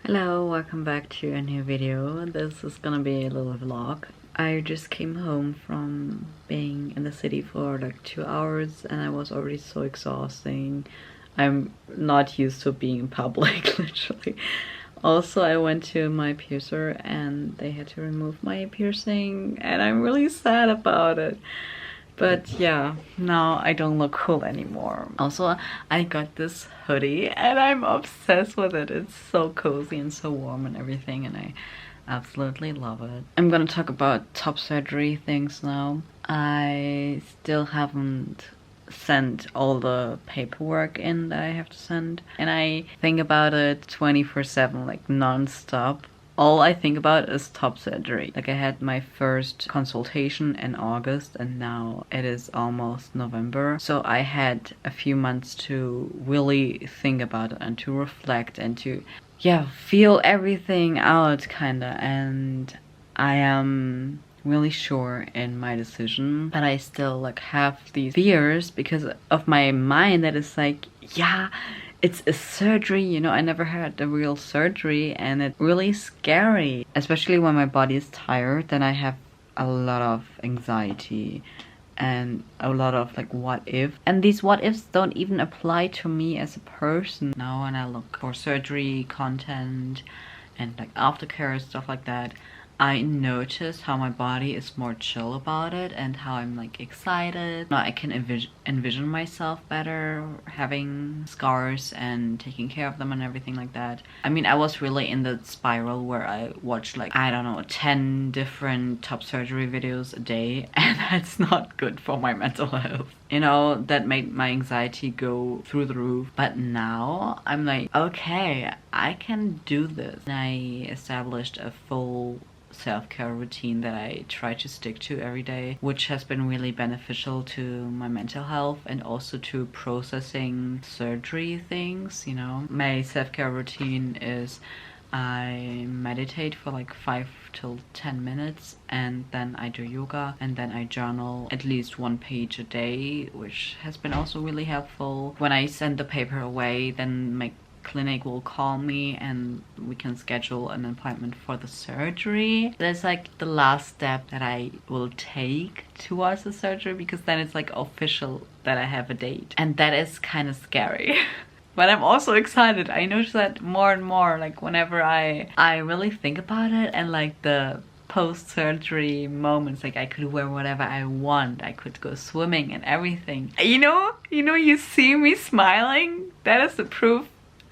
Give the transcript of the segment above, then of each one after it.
Hello, welcome back to a new video. This is gonna be a little vlog. I just came home from being in the city for like 2 hours and I was already so exhausting. I'm not used to being in public, literally. Also, I went to my piercer and they had to remove my piercing and I'm really sad about it. But yeah, now I don't look cool anymore. Also, I got this hoodie and I'm obsessed with it. It's so cozy and so warm and everything and I absolutely love it. I'm gonna talk about top surgery things now. I still haven't sent all the paperwork in that I have to send. And I think about it 24/7, like non-stop. All I think about is top surgery. Like I had my first consultation in August and now it is almost November. So I had a few months to really think about it and to reflect and to, feel everything out kinda. And I am really sure in my decision, but I still like have these fears because of my mind that is like, it's a surgery, you know. I never had a real surgery and it's really scary, especially when my body is tired. Then I have a lot of anxiety and a lot of like what if, and these what ifs don't even apply to me as a person. Now when I look for surgery content and like aftercare stuff like that, I notice how my body is more chill about it and how I'm like excited. Now I can envision myself better having scars and taking care of them and everything like that. I mean, I was really in the spiral where I watched like, I don't know, 10 different top surgery videos a day, and that's not good for my mental health. You know, that made my anxiety go through the roof. But now I'm like, okay, I can do this. And I established a full self-care routine that I try to stick to every day, which has been really beneficial to my mental health and also to processing surgery things, you know. My self-care routine is I meditate for like 5 till 10 minutes and then I do yoga and then I journal at least 1 page a day, which has been also really helpful. When I send the paper away, then my clinic will call me and we can schedule an appointment for the surgery. That's like the last step that I will take towards the surgery, because then it's like official that I have a date, and that is kind of scary. But I'm also excited. I notice that more and more, like whenever I really think about it, and like the post-surgery moments, like I could wear whatever I want, I could go swimming and everything. You see me smiling? That is the proof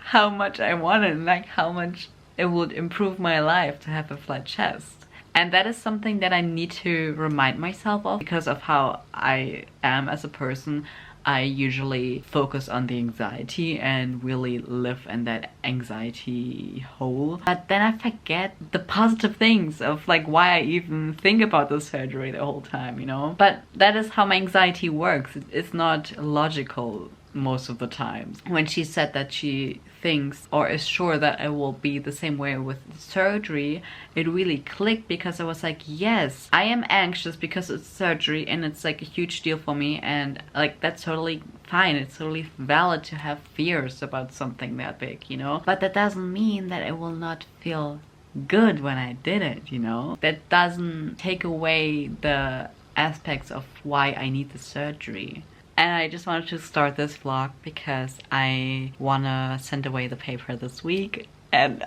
how much I want it and like how much it would improve my life to have a flat chest. And that is something that I need to remind myself of because of how I am as a person. I usually focus on the anxiety and really live in that anxiety hole. But then I forget the positive things of like why I even think about the surgery the whole time, you know? But that is how my anxiety works. It's not logical most of the times. When she said that she thinks or is sure that it will be the same way with surgery, it really clicked, because I was like, yes, I am anxious because it's surgery and it's like a huge deal for me, and like that's totally fine. It's totally valid to have fears about something that big, you know? But that doesn't mean that it will not feel good when I did it, you know? That doesn't take away the aspects of why I need the surgery. And I just wanted to start this vlog because I wanna send away the paper this week, and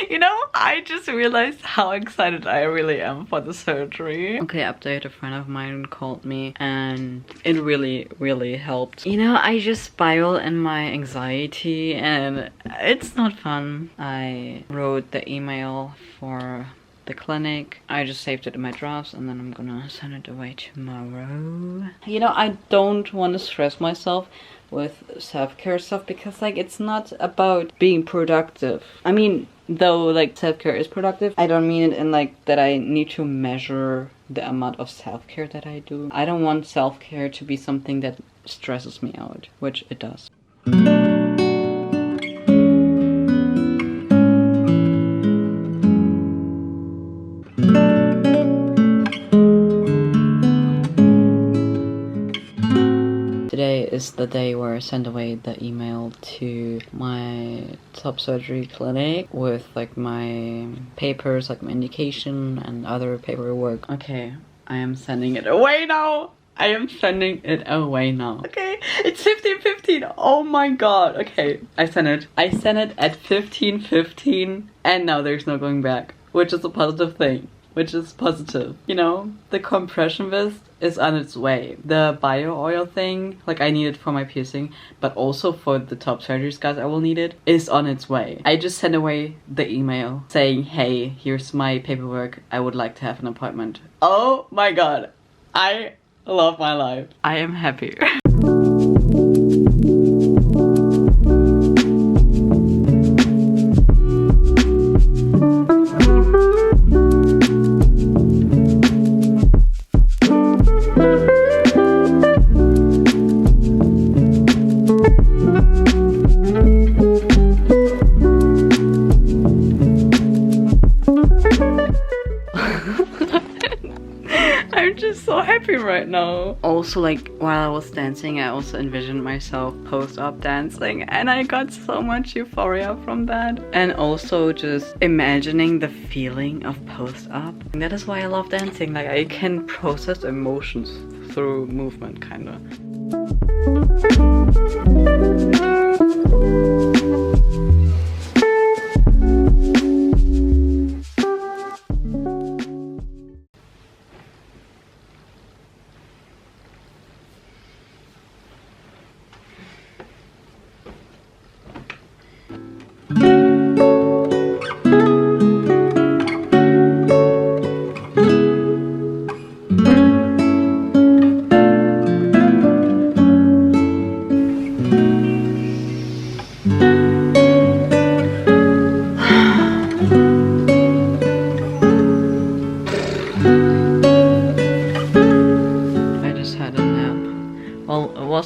you know, I just realized how excited I really am for the surgery. Okay, update, a friend of mine called me and it really helped. You know, I just spiral in my anxiety and it's not fun. I wrote the email for the clinic. I just saved it in my drafts and then I'm gonna send it away tomorrow. You know, I don't want to stress myself with self-care stuff because like it's not about being productive. I mean, though like self-care is productive, I don't mean it in like that I need to measure the amount of self-care that I do. I don't want self-care to be something that stresses me out, which it does. Today is the day where I sent away the email to my top surgery clinic with like my papers, like my indication and other paperwork. Okay, I am sending it away now. I am sending it away now. Okay, it's 15:15. Oh my god. Okay, I sent it. I sent it at 15:15 and now there's no going back, which is a positive thing. Which is positive. You know, the compression vest is on its way. The bio oil thing, like I need it for my piercing, but also for the top surgery scars I will need it, is on its way. I just sent away the email saying, hey, here's my paperwork. I would like to have an appointment. Oh my god. I love my life. I am happy. I'm just so happy right now. Also, like, while I was dancing, I also envisioned myself post-op dancing and I got so much euphoria from that. And also just imagining the feeling of post-op. That is why I love dancing. Like, I can process emotions through movement, kinda.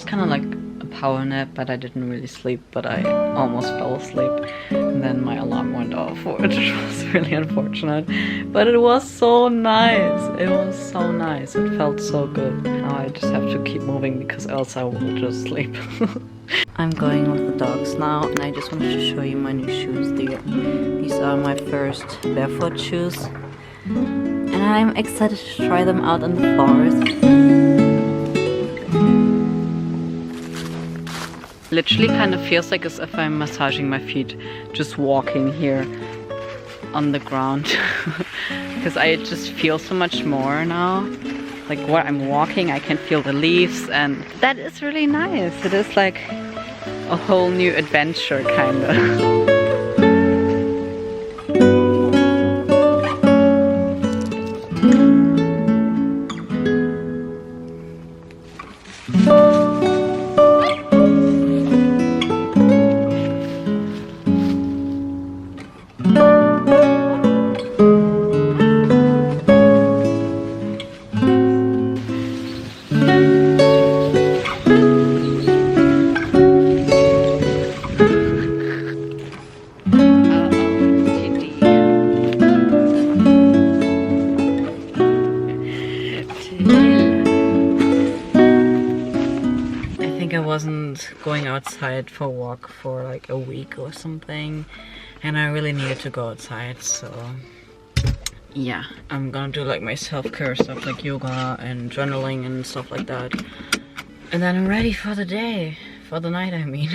Kind of like a power nap, but I didn't really sleep, but I almost fell asleep and then my alarm went off, which was really unfortunate, but it was so nice. It was so nice. It felt so good. Now I just have to keep moving because else I will just sleep. I'm going with the dogs now and I just wanted to show you my new shoes. These are my first barefoot shoes and I'm excited to try them out in the forest. Literally kind of feels like as if I'm massaging my feet, just walking here on the ground. Because I just feel so much more now. Like while I'm walking, I can feel the leaves and that is really nice. It is like a whole new adventure, kinda. Going outside for a walk for like a week or something and I really needed to go outside, so yeah, I'm gonna do like my self-care stuff like yoga and journaling and stuff like that, and then I'm ready for the day, for the night I mean.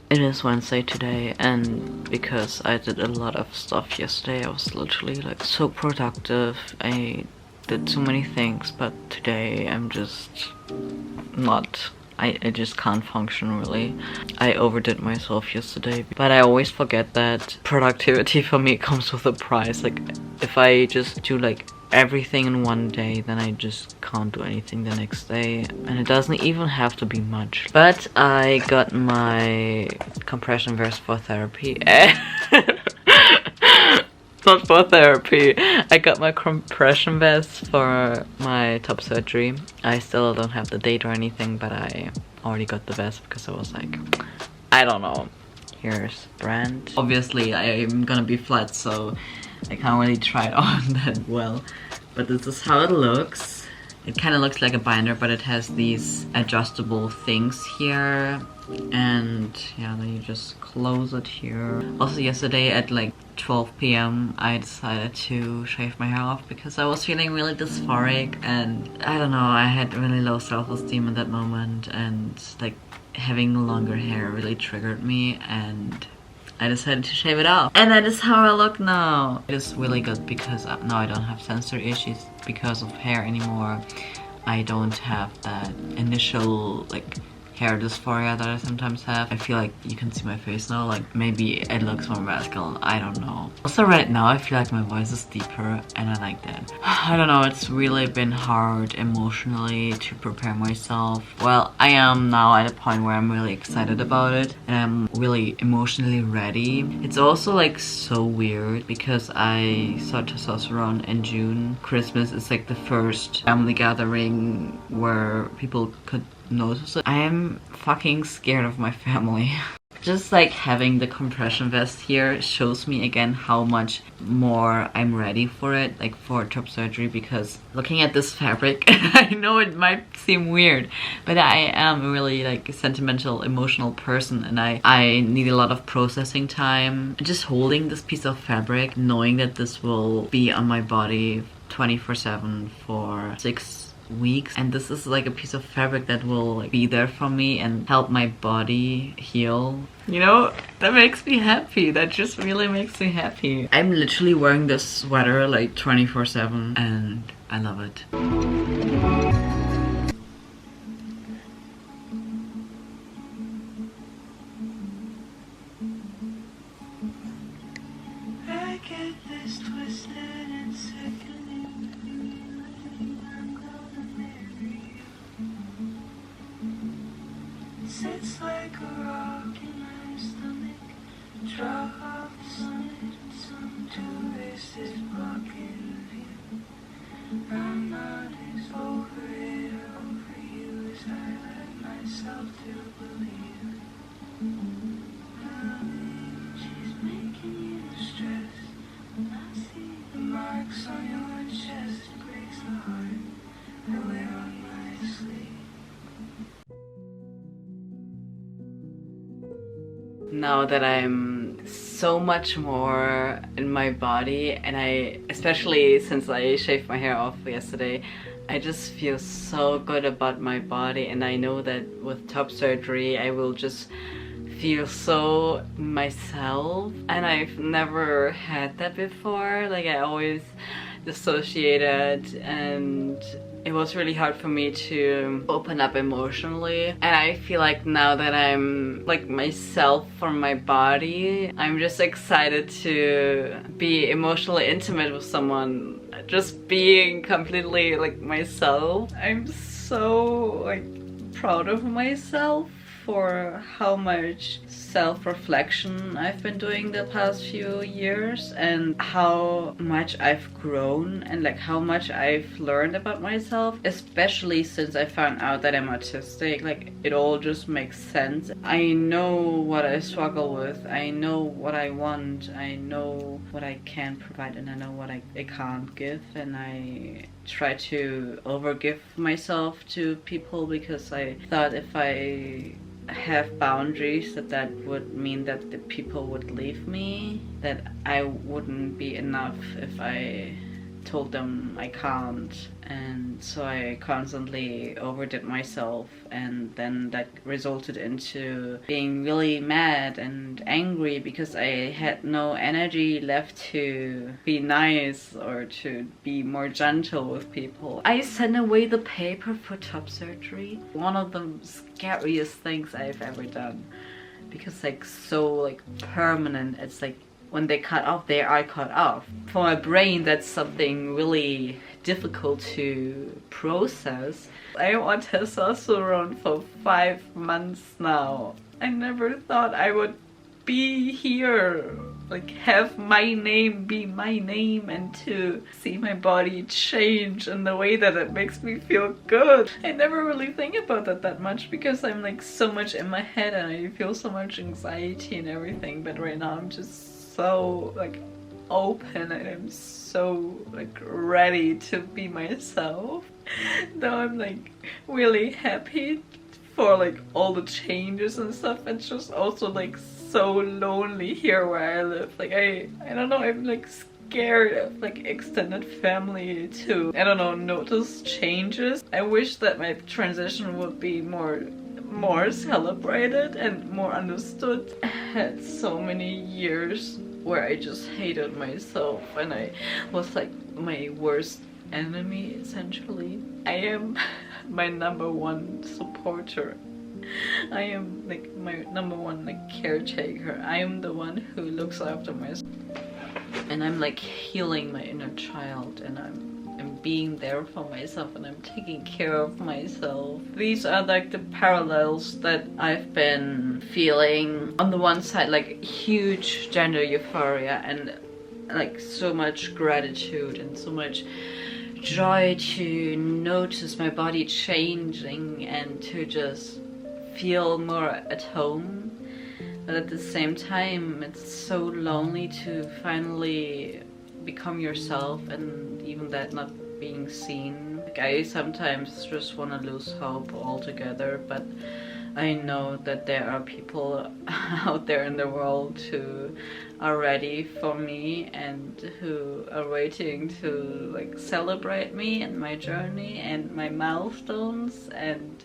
It is Wednesday today, and because I did a lot of stuff yesterday, I was literally like so productive. I did so many things, but today I'm just not. I just can't function really. I overdid myself yesterday, but I always forget that productivity for me comes with a price. Like if I just do like everything in one day, then I just can't do anything the next day, and it doesn't even have to be much. But I got my compression vest for therapy. not for therapy. I got my compression vest for my top surgery. I still don't have the date or anything, but I already got the vest because I was like, I don't know. Here's brand. Obviously I'm gonna be flat, so I can't really try it on that well. But this is how it looks. It kind of looks like a binder, but it has these adjustable things here. And yeah, then you just close it here. Also yesterday at like 12 p.m. I decided to shave my hair off because I was feeling really dysphoric, and I don't know, I had really low self-esteem at that moment, and like having longer hair really triggered me, and I decided to shave it off. And that is how I look now. It is really good because now I don't have sensory issues because of hair anymore. I don't have that initial like hair dysphoria that I sometimes have. I feel like you can see my face now, like maybe it looks more masculine, I don't know. Also right now I feel like my voice is deeper and I like that. I don't know, it's really been hard emotionally to prepare myself. Well, I am now at a point where I'm really excited about it and I'm really emotionally ready. It's also like so weird because I saw testosterone in June. Christmas is like the first family gathering where people could notice it. I am fucking scared of my family. Just like having the compression vest here shows me again how much more I'm ready for it, like for top surgery, because looking at this fabric, I know it might seem weird, but I am a really like sentimental, emotional person, and I need a lot of processing time. Just holding this piece of fabric, knowing that this will be on my body 24/7 for 6 weeks, and this is like a piece of fabric that will like be there for me and help my body heal, you know, that makes me happy. That just really makes me happy. I'm literally wearing this sweater like 24/7 and I love it. I get this twisted and sickening. Sits like a rock in my stomach. Drop off the summit, some tourist is blocking the view. I'm not as over it or over you as I let myself to believe. She's making you stress. I see the marks on your chest. It breaks the heart I wear on my sleeve. Now that I'm so much more in my body, and especially since I shaved my hair off yesterday, I just feel so good about my body, and I know that with top surgery I will just feel so myself, and I've never had that before. Like I always dissociated, and it was really hard for me to open up emotionally, and I feel like now that I'm like myself from my body, I'm just excited to be emotionally intimate with someone, just being completely like myself. I'm so like proud of myself for how much self-reflection I've been doing the past few years, and how much I've grown, and like how much I've learned about myself, especially since I found out that I'm autistic. Like it all just makes sense. I know what I struggle with, I know what I want, I know what I can provide, and I know what I can't give, and I try to overgive myself to people because I thought if I have boundaries that would mean that the people would leave me, that I wouldn't be enough if I told them I can't. And so I constantly overdid myself, and then that resulted into being really mad and angry because I had no energy left to be nice or to be more gentle with people. I sent away the paper for top surgery. One of the scariest things I've ever done, because like so like permanent. It's like when they cut off, they are cut off. For my brain, that's something really difficult to process. I'm on testosterone for 5 months now. I never thought I would be here like have my name be my name and to see my body change in the way that it makes me feel good. I never really think about that much because I'm like so much in my head and I feel so much anxiety and everything, but right now I'm just so like open and I'm so like ready to be myself. Though I'm like really happy for like all the changes and stuff, it's just also like so lonely here where I live. Like I don't know, I'm like scared of like extended family to, I don't know, notice changes. I wish that my transition would be more celebrated and more understood. I had so many years where I just hated myself and I was like my worst enemy essentially. I am my #1 supporter. I am like my #1 like caretaker. I am the one who looks after myself. And I'm like healing my inner child and I'm being there for myself and I'm taking care of myself. These are like the parallels that I've been feeling. On the one side, like huge gender euphoria and like so much gratitude and so much joy to notice my body changing and to just feel more at home. But at the same time, it's so lonely to finally become yourself and even that not being seen. Like I sometimes just want to lose hope altogether, but I know that there are people out there in the world who are ready for me and who are waiting to like celebrate me and my journey and my milestones, and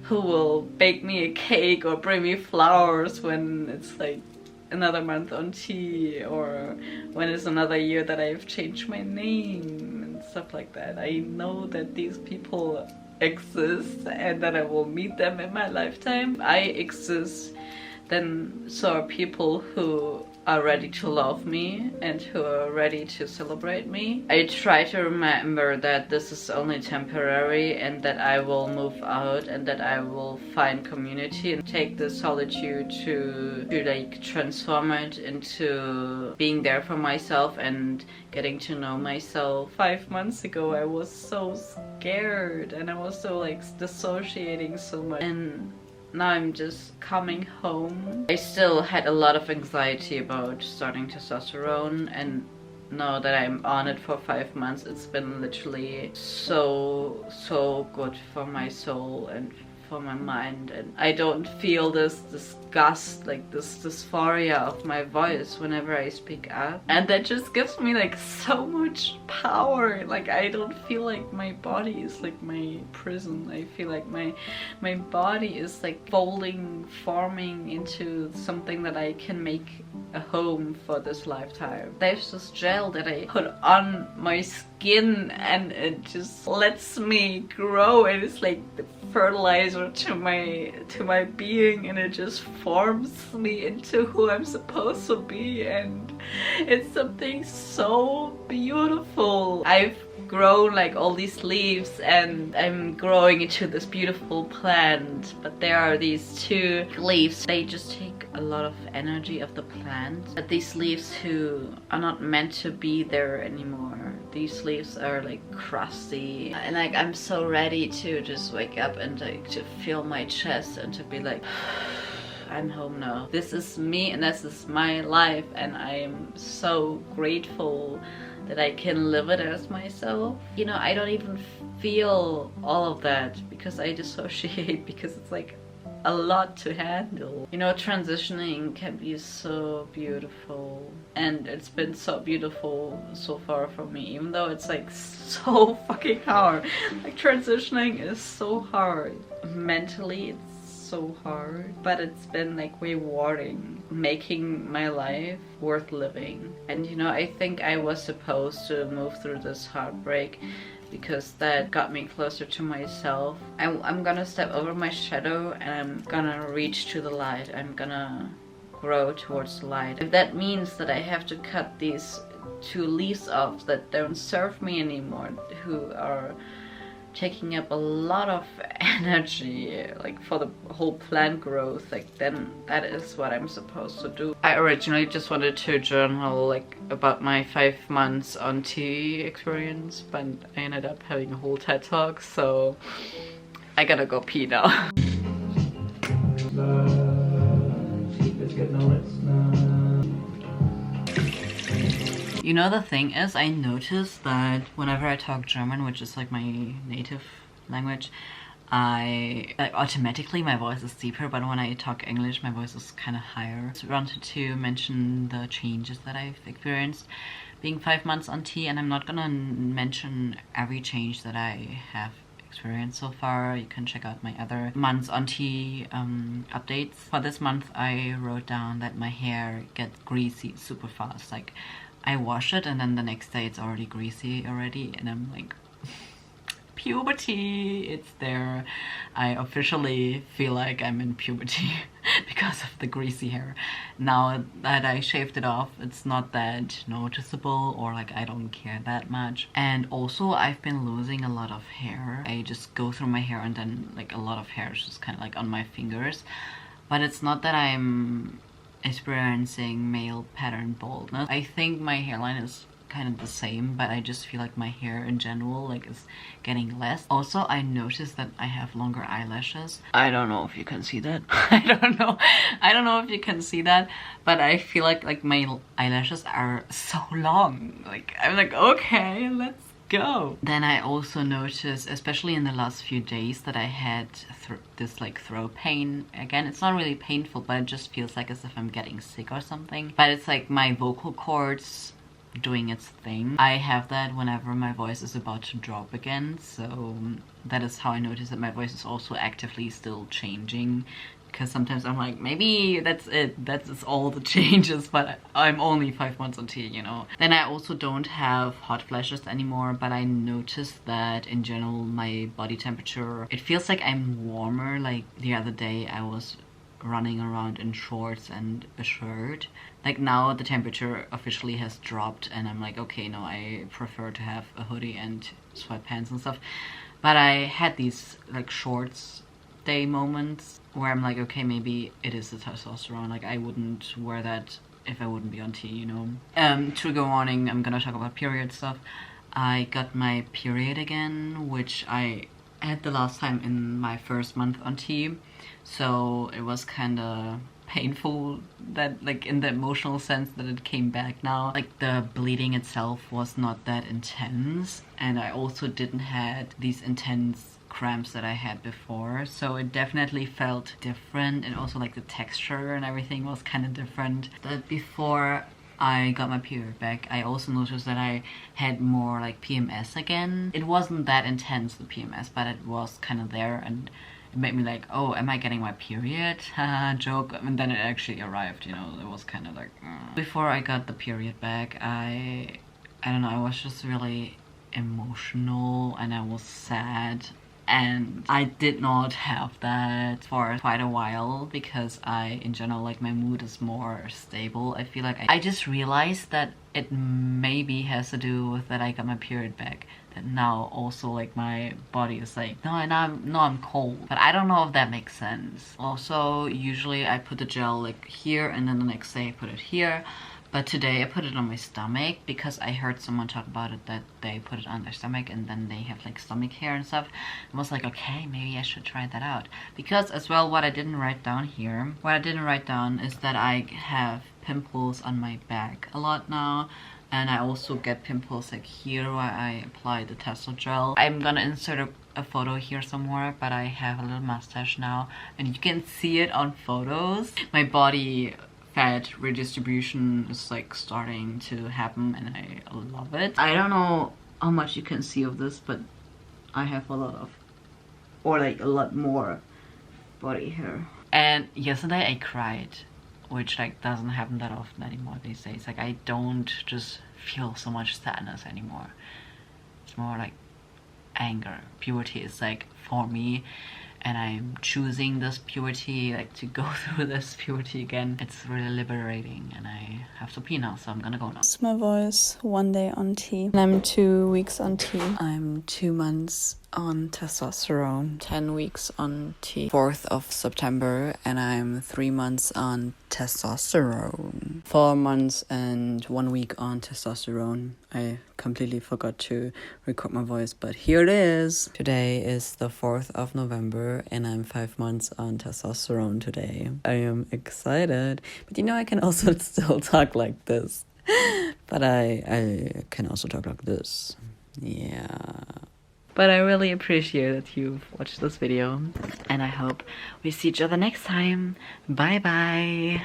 who will bake me a cake or bring me flowers when it's like another month on tea or when it's another year that I've changed my name and stuff like that. I know that these people exist and that I will meet them in my lifetime. I exist, then so are people who are ready to love me and who are ready to celebrate me. I try to remember that this is only temporary and that I will move out and that I will find community and take the solitude to like transform it into being there for myself and getting to know myself. 5 months ago I was so scared and I was so like dissociating so much, and now I'm just coming home. I still had a lot of anxiety about starting testosterone, and now that I'm on it for 5 months, it's been literally so good for my soul and for my mind, and I don't feel this disgust, like this dysphoria of my voice whenever I speak up, and that just gives me like so much power. Like I don't feel like my body is like my prison. I feel like my body is like forming into something that I can make a home for this lifetime. There's this gel that I put on my skin and it just lets me grow, and it's like the fertilizer to my being, and it just forms me into who I'm supposed to be, and it's something so beautiful. I've grown like all these leaves and I'm growing into this beautiful plant, but there are these 2 leaves. They just take a lot of energy of the plant, but these leaves who are not meant to be there anymore. These leaves are like crusty, and like I'm so ready to just wake up and like to feel my chest and to be like I'm home now. This is me and this is my life, and I am so grateful that I can live it as myself. You know, I don't even feel all of that because I dissociate, because it's like a lot to handle. You know, transitioning can be so beautiful, and it's been so beautiful so far for me, even though it's like so fucking hard. Like transitioning is so hard. Mentally it's so hard, but it's been like rewarding, making my life worth living. And you know, I think I was supposed to move through this heartbreak because that got me closer to myself. I'm gonna step over my shadow and I'm gonna reach to the light. I'm gonna grow towards the light. If that means that I have to cut these 2 leaves off that don't serve me anymore, who are taking up a lot of energy, like for the whole plant growth, like then that is what I'm supposed to do. I originally just wanted to journal like about my 5 months on tea experience, but I ended up having a whole TED talk, so I gotta go pee now. You know, the thing is, I noticed that whenever I talk German, which is like my native language, I like automatically my voice is deeper, but when I talk English my voice is kind of higher. So I wanted to mention the changes that I've experienced being 5 months on tea, and I'm not gonna mention every change that I have experienced so far. You can check out my other months on tea updates. For this month I wrote down that my hair gets greasy super fast. Like I wash it and then the next day it's already greasy already, and I'm like, puberty, it's there. I officially feel like I'm in puberty because of the greasy hair. Now that I shaved it off, it's not that noticeable, or like I don't care that much. And also I've been losing a lot of hair. I just go through my hair and then like a lot of hair is just kind of like on my fingers. But it's not that I'm experiencing male pattern baldness. I think my hairline is kind of the same, but I just feel like my hair in general like is getting less. Also, I noticed that I have longer eyelashes. I don't know if you can see that. I don't know if you can see that, but I feel like my eyelashes are so long. Like I'm like, okay, let's go. Then I also noticed, especially in the last few days, that I had this like throat pain again. It's not really painful, but it just feels like as if I'm getting sick or something. But it's like my vocal cords doing its thing. I have that whenever my voice is about to drop again, so that is how I notice that my voice is also actively still changing, because sometimes I'm like, maybe that's it, that's all the changes, but I'm only 5 months on tea, you know. Then I also don't have hot flashes anymore, but I noticed that in general my body temperature, it feels like I'm warmer. Like the other day I was running around in shorts and a shirt. Like now the temperature officially has dropped and I'm like, okay, no, I prefer to have a hoodie and sweatpants and stuff. But I had these like shorts day moments where I'm like, okay, maybe it is the testosterone. Like I wouldn't wear that if I wouldn't be on tea, you know. Trigger warning, I'm gonna talk about period stuff. I got my period again, which I had the last time in my first month on tea. So it was kind of painful, that like in the emotional sense that it came back now. Like the bleeding itself was not that intense, and I also didn't had these intense cramps that I had before, so it definitely felt different, and also like the texture and everything was kind of different. But before I got my period back, I also noticed that I had more like PMS again. It wasn't that intense, the PMS, but it was kind of there, and it made me like, oh, am I getting my period? Haha, joke. And then it actually arrived, you know. It was kind of like Before I got the period back, I don't know, I was just really emotional and I was sad, and I did not have that for quite a while, because I in general, like, my mood is more stable. I feel like I just realized that it maybe has to do with that I got my period back, that now also like my body is like, no, I'm cold. But I don't know if that makes sense. Also, usually I put the gel like here, and then the next day I put it here. But today I put it on my stomach because I heard someone talk about it, that they put it on their stomach and then they have like stomach hair and stuff. I was like, okay, maybe I should try that out. Because as well, what I didn't write down here, is that I have pimples on my back a lot now. And I also get pimples like here where I apply the Testo gel. I'm gonna insert a photo here somewhere, but I have a little mustache now and you can see it on photos. My body fat redistribution is like starting to happen and I love it. I don't know how much you can see of this, but I have a lot of, or like a lot more body hair. And yesterday I cried, which like doesn't happen that often anymore these days. Like I don't just feel so much sadness anymore. It's more like anger. Puberty is like for me, and I'm choosing this puberty, like to go through this puberty again. It's really liberating, and I have to pee now, so I'm gonna go now. It's my voice, 1 day on tea. And I'm 2 weeks on tea. I'm 2 months on testosterone, 10 weeks on T, 4th of September, and I'm 3 months on testosterone. 4 months and 1 week on testosterone. I completely forgot to record my voice, but here it is. Today is the 4th of November, and I'm 5 months on testosterone today. I am excited, but you know, I can also still talk like this. But I can also talk like this. Yeah. But I really appreciate that you've watched this video, and I hope we see each other next time. Bye bye.